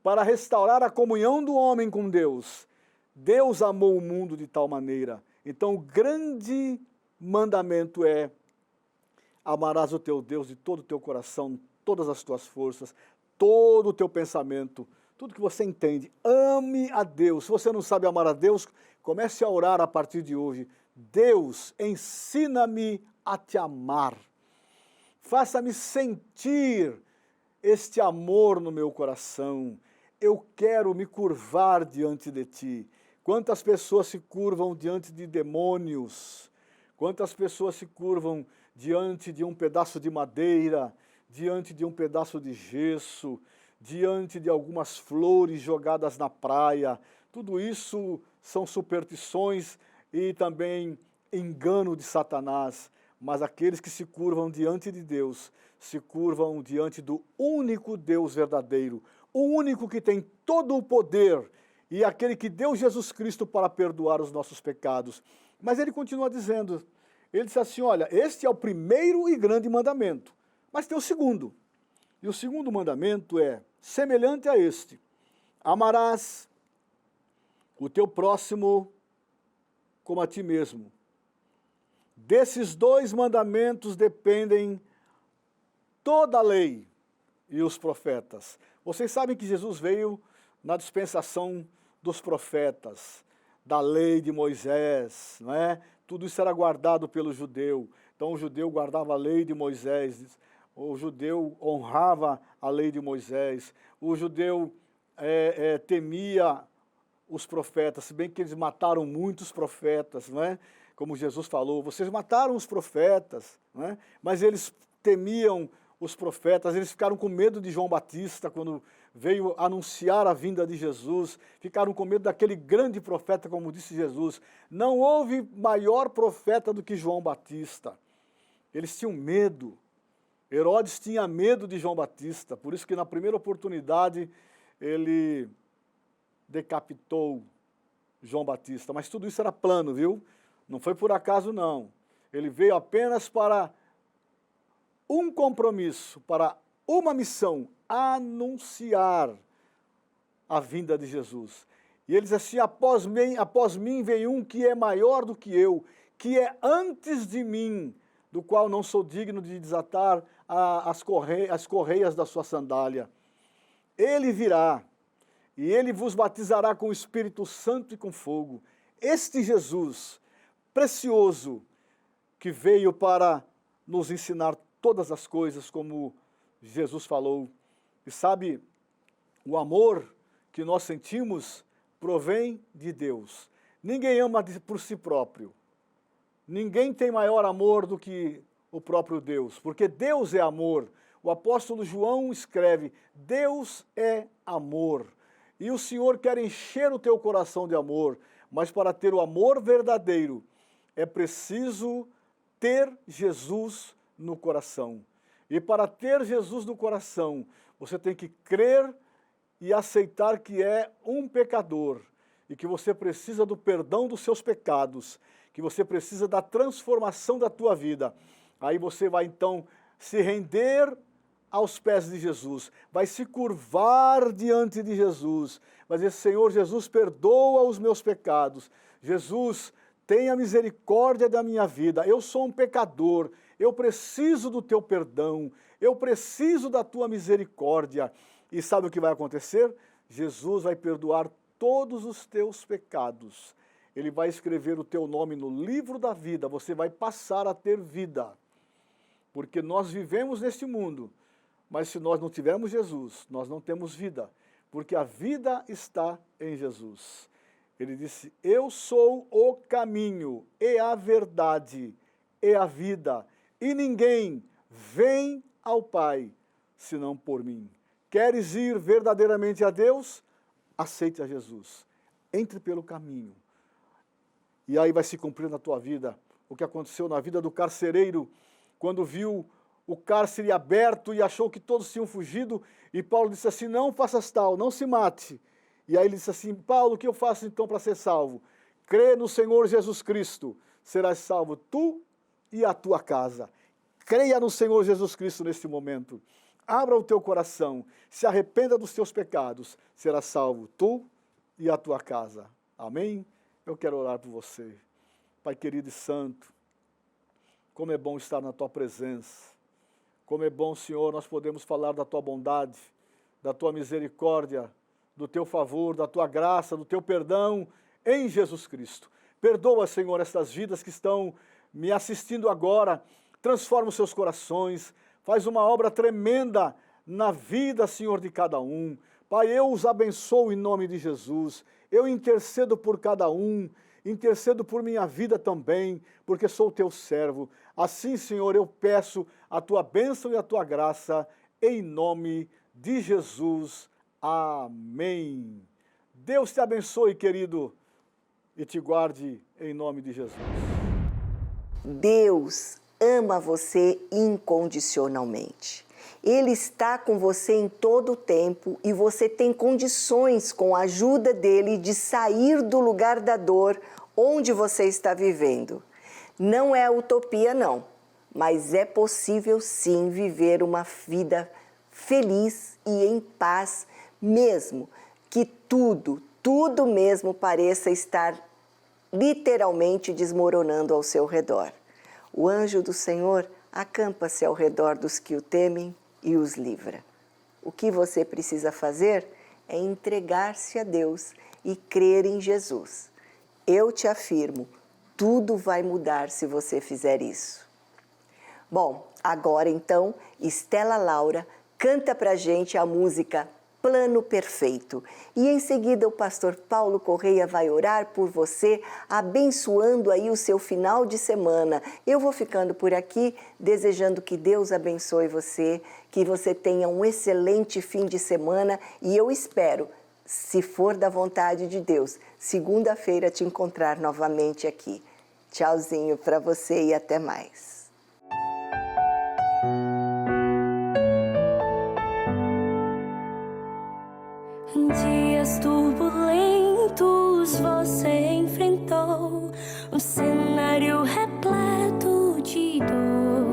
para restaurar a comunhão do homem com Deus. Deus amou o mundo de tal maneira. Então, o grande mandamento é: amarás o teu Deus de todo o teu coração, todas as tuas forças, todo o teu pensamento, tudo que você entende. Ame a Deus. Se você não sabe amar a Deus, comece a orar a partir de hoje. Deus, ensina-me a te amar. Faça-me sentir este amor no meu coração. Eu quero me curvar diante de ti. Quantas pessoas se curvam diante de demônios? Quantas pessoas se curvam diante de um pedaço de madeira, diante de um pedaço de gesso, diante de algumas flores jogadas na praia? Tudo isso são superstições e também engano de Satanás. Mas aqueles que se curvam diante de Deus, se curvam diante do único Deus verdadeiro, o único que tem todo o poder e aquele que deu Jesus Cristo para perdoar os nossos pecados. Mas ele continua dizendo, ele diz assim, olha, este é o primeiro e grande mandamento, mas tem o segundo. E o segundo mandamento é semelhante a este: amarás o teu próximo como a ti mesmo. Desses dois mandamentos dependem toda a lei e os profetas. Vocês sabem que Jesus veio na dispensação dos profetas, da lei de Moisés, não é? Tudo isso era guardado pelo judeu. Então o judeu guardava a lei de Moisés, o judeu honrava a lei de Moisés, o judeu temia os profetas, se bem que eles mataram muitos profetas, não é? Como Jesus falou, vocês mataram os profetas, não é? Mas eles temiam os profetas, eles ficaram com medo de João Batista quando veio anunciar a vinda de Jesus, ficaram com medo daquele grande profeta, como disse Jesus. Não houve maior profeta do que João Batista. Eles tinham medo. Herodes tinha medo de João Batista, por isso que na primeira oportunidade ele decapitou João Batista. Mas tudo isso era plano, viu? Não foi por acaso, não. Ele veio apenas para um compromisso, para uma missão: anunciar a vinda de Jesus. E ele diz assim, após mim vem um que é maior do que eu, que é antes de mim, do qual não sou digno de desatar as correias da sua sandália. Ele virá, e ele vos batizará com o Espírito Santo e com fogo. Este Jesus precioso, que veio para nos ensinar todas as coisas, como Jesus falou. E sabe, o amor que nós sentimos provém de Deus. Ninguém ama por si próprio. Ninguém tem maior amor do que o próprio Deus, porque Deus é amor. O apóstolo João escreve, Deus é amor. E o Senhor quer encher o teu coração de amor, mas para ter o amor verdadeiro, é preciso ter Jesus no coração. E para ter Jesus no coração, você tem que crer e aceitar que é um pecador e que você precisa do perdão dos seus pecados, que você precisa da transformação da tua vida. Aí você vai então se render aos pés de Jesus, vai se curvar diante de Jesus, vai dizer, Senhor Jesus, perdoa os meus pecados. Jesus, tenha misericórdia da minha vida, eu sou um pecador, eu preciso do teu perdão, eu preciso da tua misericórdia. E sabe o que vai acontecer? Jesus vai perdoar todos os teus pecados. Ele vai escrever o teu nome no livro da vida, você vai passar a ter vida. Porque nós vivemos neste mundo, mas se nós não tivermos Jesus, nós não temos vida, porque a vida está em Jesus. Ele disse, eu sou o caminho e a verdade e a vida, e ninguém vem ao Pai senão por mim. Queres ir verdadeiramente a Deus? Aceite a Jesus. Entre pelo caminho. E aí vai se cumprir na tua vida o que aconteceu na vida do carcereiro, quando viu o cárcere aberto e achou que todos tinham fugido, e Paulo disse assim, não faças tal, não se mate. E aí ele disse assim, Paulo, o que eu faço então para ser salvo? crê no Senhor Jesus Cristo, serás salvo tu e a tua casa. Creia no Senhor Jesus Cristo neste momento. Abra o teu coração, se arrependa dos teus pecados, serás salvo tu e a tua casa. Amém? Eu quero orar por você. Pai querido e santo, como é bom estar na tua presença. Como é bom, Senhor, nós podemos falar da tua bondade, da tua misericórdia, do teu favor, da tua graça, do teu perdão em Jesus Cristo. Perdoa, Senhor, estas vidas que estão me assistindo agora. Transforma os seus corações. Faz uma obra tremenda na vida, Senhor, de cada um. Pai, eu os abençoo em nome de Jesus. Eu intercedo por cada um. Intercedo por minha vida também, porque sou teu servo. Assim, Senhor, eu peço a tua bênção e a tua graça, em nome de Jesus. Amém. Deus te abençoe, querido, e te guarde em nome de Jesus. Deus ama você incondicionalmente. Ele está com você em todo o tempo e você tem condições, com a ajuda dele, de sair do lugar da dor onde você está vivendo. Não é utopia, não, mas é possível sim viver uma vida feliz e em paz, mesmo que tudo mesmo pareça estar literalmente desmoronando ao seu redor. O anjo do Senhor acampa-se ao redor dos que o temem e os livra. O que você precisa fazer é entregar-se a Deus e crer em Jesus. Eu te afirmo, tudo vai mudar se você fizer isso. Bom, agora então, Estela Laura canta pra gente a música Plano Perfeito. E em seguida o pastor Paulo Correia vai orar por você, abençoando aí o seu final de semana. Eu vou ficando por aqui, desejando que Deus abençoe você, que você tenha um excelente fim de semana e eu espero, se for da vontade de Deus, segunda-feira te encontrar novamente aqui. Tchauzinho para você e até mais. Dias turbulentos você enfrentou, um cenário repleto de dor.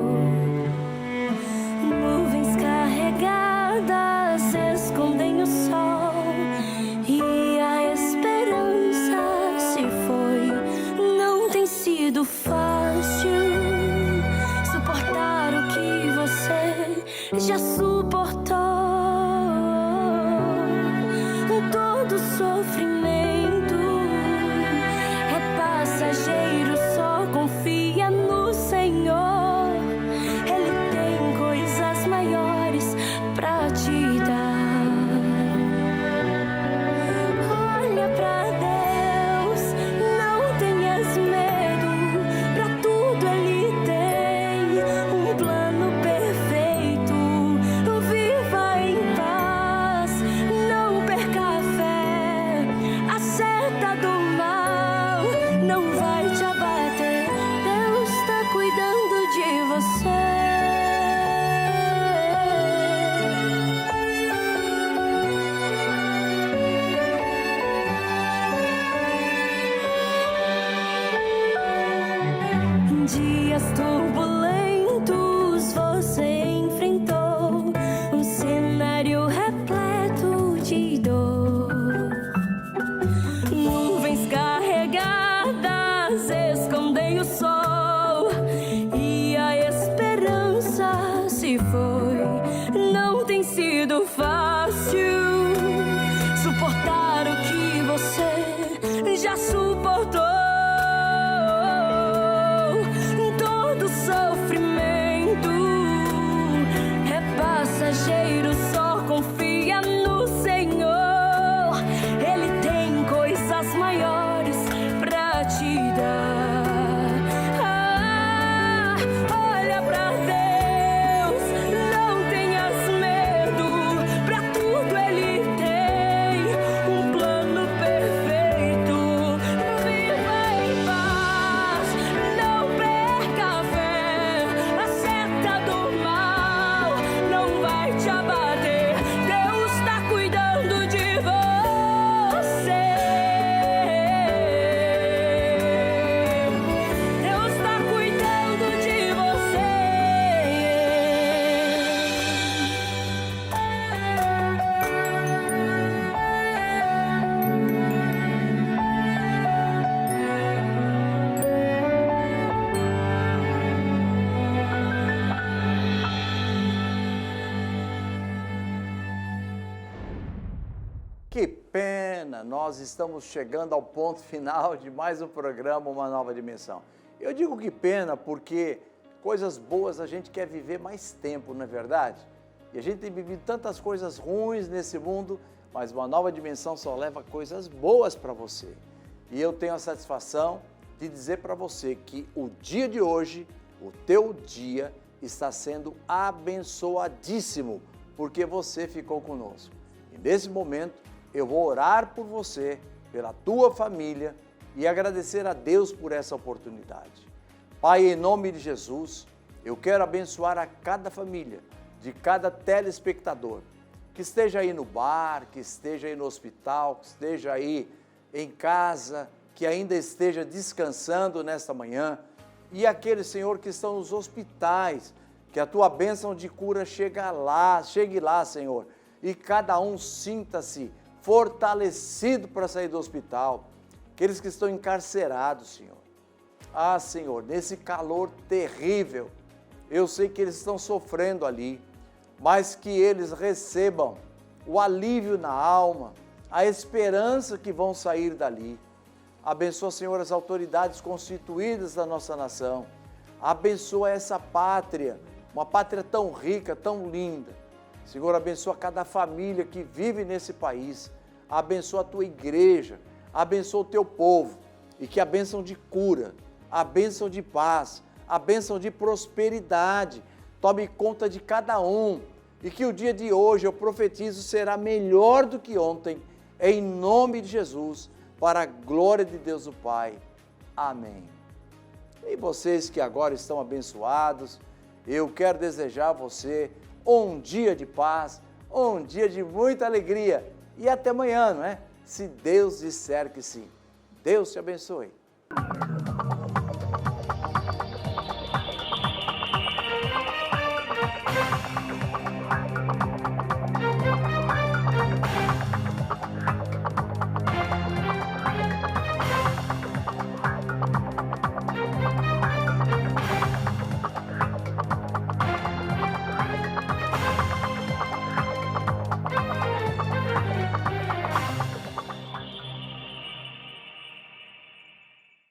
Nuvens carregadas escondem o sol e a esperança se foi. Não tem sido fácil suportar o que você já suportou. Todo sofrimento é passageiro, só confia no Senhor. Ele tem coisas maiores pra te dar. Olha pra Deus, não tenhas medo, pra tudo Ele tem um plano perfeito. Viva em paz, não perca a fé. A seta do mal não vai te abater. Deus está cuidando de você. Dias turbulentos você enfrentou, um cenário repleto de dor. Nuvens carregadas escondem o sol e a esperança se foi. Não tem sido fácil suportar o que você já suportou. Todo sofrimento é passageiro, só confia no Senhor. Ele tem coisas maiores pra te dar. Olha pra Deus, não tenhas medo, pra tudo Ele tem um plano perfeito. Viva em paz, não perca a fé. A seta do mal não vai te abater. Deus está cuidando de você. pena, nós estamos chegando ao ponto final de mais um programa, Uma Nova Dimensão. Eu digo que pena porque coisas boas a gente quer viver mais tempo, não é verdade? E a gente tem vivido tantas coisas ruins nesse mundo, mas Uma Nova Dimensão só leva coisas boas para você. E eu tenho a satisfação de dizer para você que o dia de hoje, o teu dia, está sendo abençoadíssimo, porque você ficou conosco. E nesse momento, eu vou orar por você, pela tua família e agradecer a Deus por essa oportunidade. Pai, em nome de Jesus, eu quero abençoar a cada família, de cada telespectador, que esteja aí no bar, que esteja aí no hospital, que esteja aí em casa, que ainda esteja descansando nesta manhã, e aqueles, Senhor, que estão nos hospitais, que a tua bênção de cura chegue lá, Senhor, e cada um sinta-se fortalecido para sair do hospital. Aqueles que estão encarcerados, Senhor. Ah, Senhor, nesse calor terrível, eu sei que eles estão sofrendo ali, mas que eles recebam o alívio na alma, a esperança que vão sair dali. Abençoa, Senhor, as autoridades constituídas da nossa nação. Abençoa essa pátria, uma pátria tão rica, tão linda. Senhor, abençoa cada família que vive nesse país. Abençoa a tua igreja, abençoa o teu povo. E que a bênção de cura, a bênção de paz, a bênção de prosperidade tome conta de cada um. E que o dia de hoje, eu profetizo, será melhor do que ontem, em nome de Jesus, para a glória de Deus o Pai. Amém. E vocês que agora estão abençoados, eu quero desejar a você um dia de paz, um dia de muita alegria. E até amanhã, não é? Se Deus disser que sim. Deus te abençoe.